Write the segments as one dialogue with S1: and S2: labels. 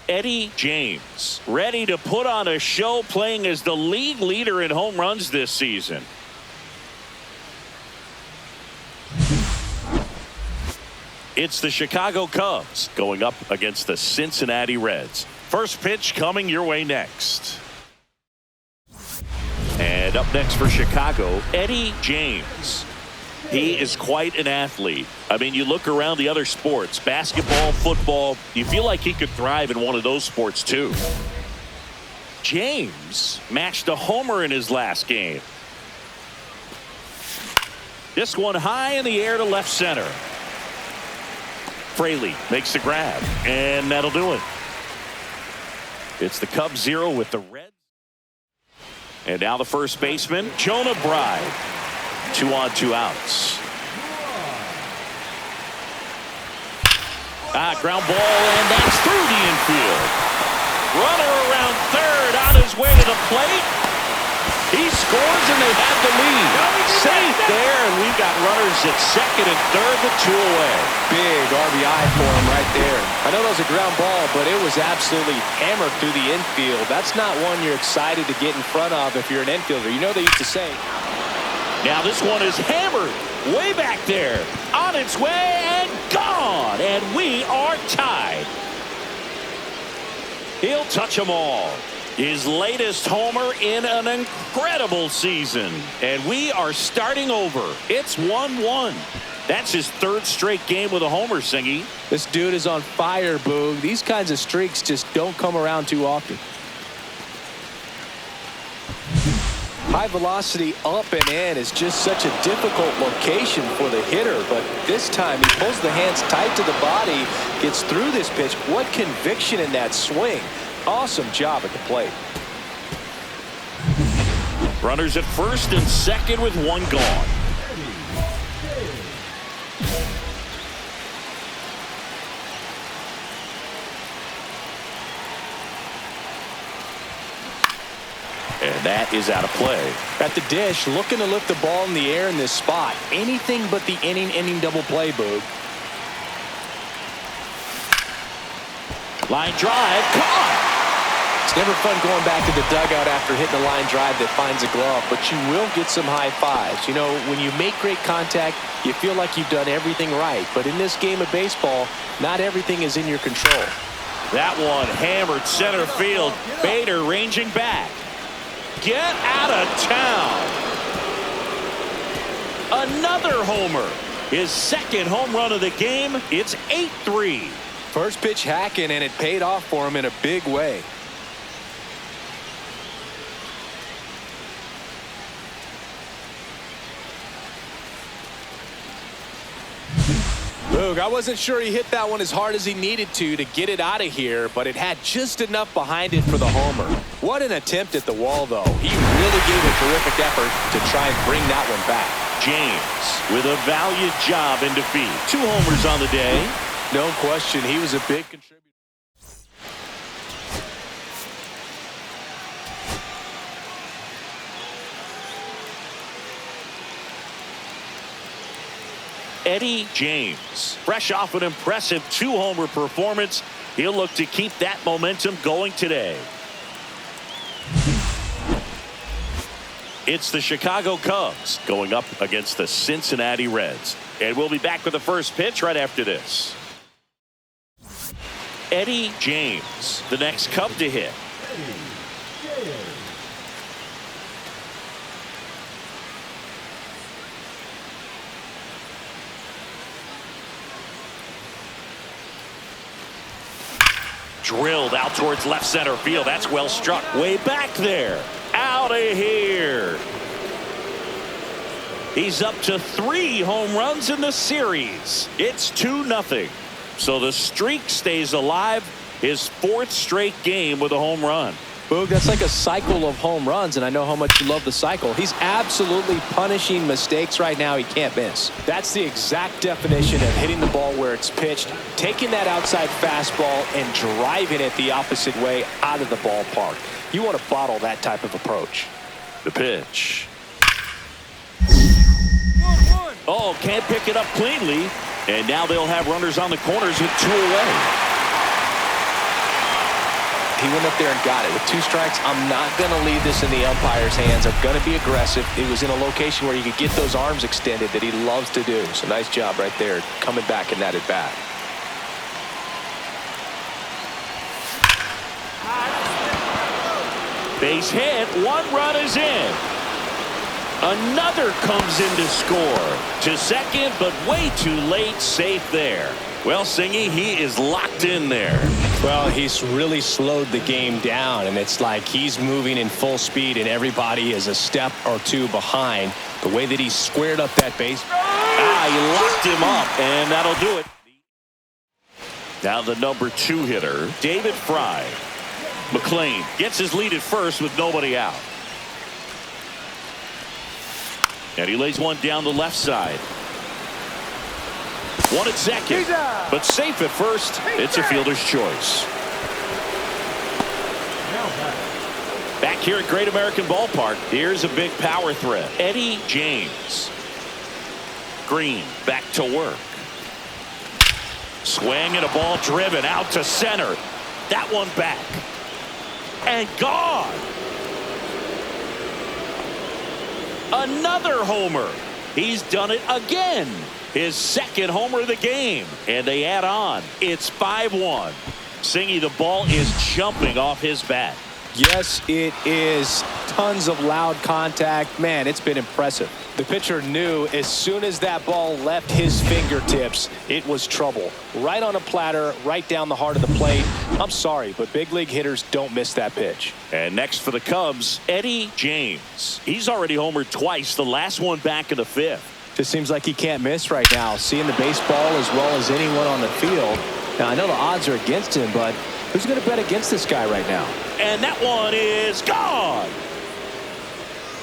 S1: Eddie James, ready to put on a show, playing as the league leader in home runs this season. It's the Chicago Cubs going up against the Cincinnati Reds. First pitch coming your way next. And up next for Chicago, Eddie James. He is quite an athlete. I mean, you look around the other sports, basketball, football, you feel like he could thrive in one of those sports too. James matched a homer in his last game. This one high in the air to left center. Fraley makes the grab, and that'll do it. It's the Cubs 0 with the Reds. And now the first baseman, Jonah Bride. 2 on, 2 outs. Ground ball, and that's through the infield. Runner around third, on his way to the plate. He scores, and they have the lead. Safe there, and we've got runners at second and third with 2 away.
S2: Big RBI for him right there. I know that was a ground ball, but it was absolutely hammered through the infield. That's not one you're excited to get in front of if you're an infielder. You know they used to say.
S1: Now this one is hammered way back there. On its way and gone. And we are tied. He'll touch them all. His latest homer in an incredible season. And we are starting over. It's 1-1. That's his 3rd straight game with a homer, Singy.
S2: This dude is on fire, Boog. These kinds of streaks just don't come around too often. High velocity up and in is just such a difficult location for the hitter, but this time he pulls the hands tight to the body, gets through this pitch. What conviction in that swing. Awesome job at the plate.
S1: Runners at first and second with 1 gone. And that is out of play.
S2: At the dish, looking to lift the ball in the air in this spot. Anything but the inning double play, Boog.
S1: Line drive, caught.
S2: It's never fun going back to the dugout after hitting a line drive that finds a glove, but you will get some high fives. You know, when you make great contact, you feel like you've done everything right. But in this game of baseball, not everything is in your control.
S1: That one hammered center field. Bader ranging back. Get out of town. Another homer. His 2nd home run of the game. It's 8-3.
S2: First pitch hacking, and it paid off for him in a big way. Boog, I wasn't sure he hit that one as hard as he needed to get it out of here, but it had just enough behind it for the homer. What an attempt at the wall, though. He really gave a terrific effort to try and bring that one back.
S1: James with a valiant job in defeat. 2 homers on the day.
S2: No question, he was a big contributor.
S1: Eddie James, fresh off an impressive 2-homer performance. He'll look to keep that momentum going today. It's the Chicago Cubs going up against the Cincinnati Reds. And we'll be back with the first pitch right after this. Eddie James, the next Cub to hit. Drilled out towards left center field. That's well struck. Way back there. Out of here. He's up to 3 home runs in the series. It's 2-0. So the streak stays alive. His 4th straight game with a home run.
S2: Boog, that's like a cycle of home runs, and I know how much you love the cycle. He's absolutely punishing mistakes right now he can't miss. That's the exact definition of hitting the ball where it's pitched, taking that outside fastball and driving it the opposite way out of the ballpark. You want to bottle that type of approach.
S1: The pitch. Oh, can't pick it up cleanly. And now they'll have runners on the corners with 2 away.
S2: He went up there and got it. With 2 strikes, I'm not going to leave this in the umpire's hands. I'm going to be aggressive. It was in a location where you could get those arms extended that he loves to do. So nice job right there coming back in that at bat.
S1: Base hit, 1 run is in. Another comes in to score. To second, but way too late, safe there. Well, Singy, he is locked in there.
S2: Well, he's really slowed the game down, and it's like he's moving in full speed, and everybody is a step or 2 behind. The way that he squared up that base.
S1: He locked him up, and that'll do it. Now the number 2 hitter, David Fry. McLean gets his lead at first with nobody out. And he lays one down the left side. 1 at second, but safe at first. It's a fielder's choice. Back here at Great American Ballpark, here's a big power threat. Eddie James. Green back to work. Swing and a ball driven out to center. That one back. And gone. Another homer. He's done it again. His 2nd homer of the game. And they add on. It's 5-1. Singy, the ball is jumping off his bat.
S2: Yes, it is. Tons of loud contact. Man, it's been impressive. The pitcher knew as soon as that ball left his fingertips, it was trouble. Right on a platter, right down the heart of the plate. I'm sorry, but big league hitters don't miss that pitch.
S1: And next for the Cubs, Eddie James. He's already homered twice, the last one back in the 5th.
S2: Just seems like he can't miss right now. Seeing the baseball as well as anyone on the field. Now, I know the odds are against him, but who's going to bet against this guy right now?
S1: And that one is gone.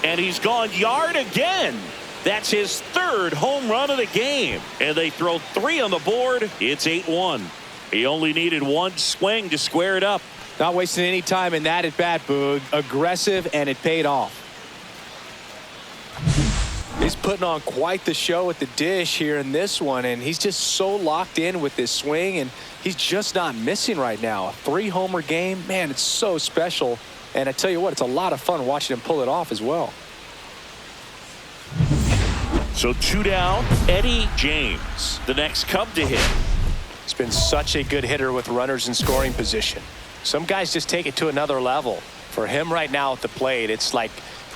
S1: And he's gone yard again. That's his 3rd home run of the game. And they throw 3 on the board. It's 8-1. He only needed 1 swing to square it up.
S2: Not wasting any time in that at bat, Boog. Aggressive, and it paid off. He's putting on quite the show at the dish here in this one, and he's just so locked in with this swing, and he's just not missing right now. A 3-homer game, man, it's so special. And I tell you what, it's a lot of fun watching him pull it off as well.
S1: So 2 down, Eddie James, the next Cub to hit.
S2: He's been such a good hitter with runners in scoring position. Some guys just take it to another level. For him right now at the plate, it's like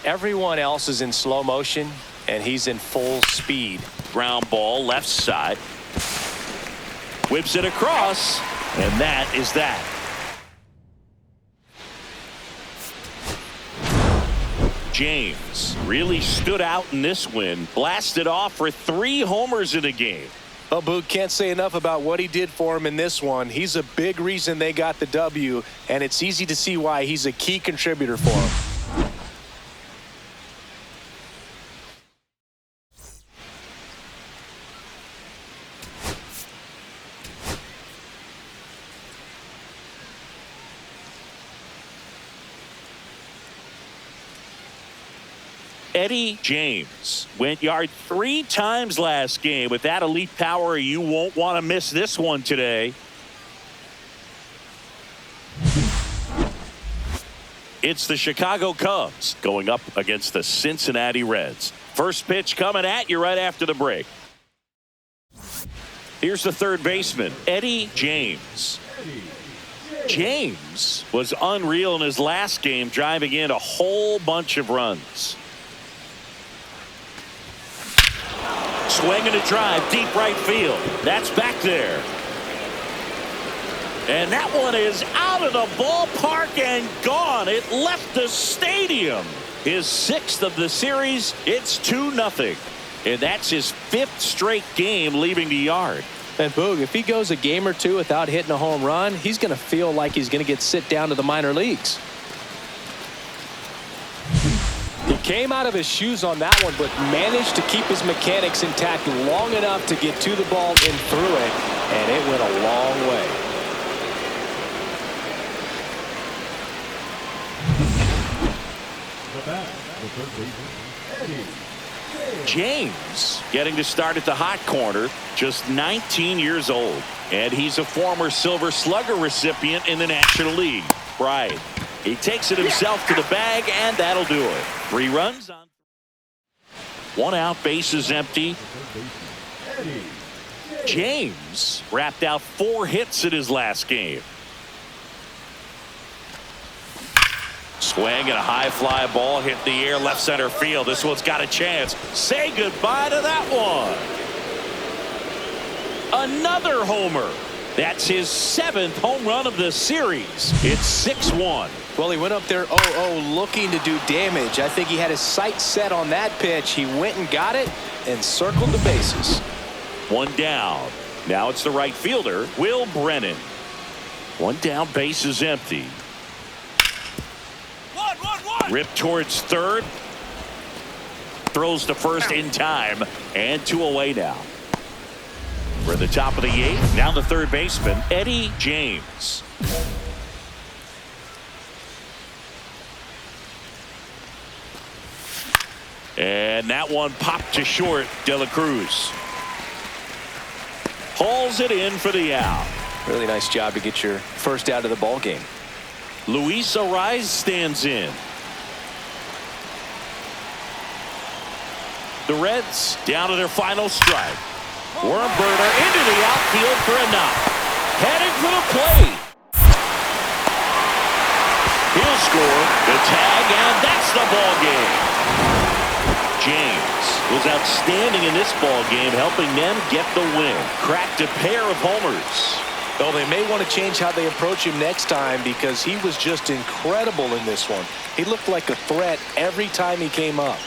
S2: everyone else is in slow motion, and he's in full speed.
S1: Ground ball, left side. Whips it across, and that is that. James really stood out in this win. Blasted off for 3 homers in a game.
S2: Oh, Boog, can't say enough about what he did for him in this one. He's a big reason they got the W, and it's easy to see why he's a key contributor for him.
S1: Eddie James went yard 3 times last game. With that elite power, you won't want to miss this one today. It's the Chicago Cubs going up against the Cincinnati Reds. First pitch coming at you right after the break. Here's the 3rd baseman, Eddie James. James was unreal in his last game, driving in a whole bunch of runs. Swing and a drive, deep right field. That's back there. And that one is out of the ballpark and gone. It left the stadium. His 6th of the series. It's 2-0. And that's his 5th straight game leaving the yard.
S2: And Boog, if he goes a game or 2 without hitting a home run, he's going to feel like he's going to get sit down to the minor leagues. He came out of his shoes on that one, but managed to keep his mechanics intact long enough to get to the ball and through it, and it went a long way.
S1: James getting to start at the hot corner, just 19 years old, and he's a former Silver Slugger recipient in the National League. Right. He takes it himself to the bag, and that'll do it. 3 runs on 1 out, bases empty. James wrapped out 4 hits in his last game. Swing and a high fly ball hit the air left center field. This one's got a chance. Say goodbye to that one. Another homer. That's his 7th home run of the series. It's 6-1.
S2: Well, he went up there 0-0 looking to do damage. I think he had his sights set on that pitch. He went and got it and circled the bases.
S1: 1 down. Now it's the right fielder, Will Brennan. 1 down, bases empty. Ripped towards third. Throws to first in time. And 2 away now. We're at the top of the 8th. Now the third baseman, Eddie James. And that one popped to short. De La Cruz hauls it in for the out.
S2: Really nice job to get your first out of the ball game.
S1: Luis Ariz stands in. The Reds down to their final strike. Wormburner into the outfield for a knock. Heading for the plate. He'll score the tag, and that's the ball game. James was outstanding in this ball game, helping them get the win. Cracked a pair of homers.
S2: Well, they may want to change how they approach him next time because he was just incredible in this one. He looked like a threat every time he came up.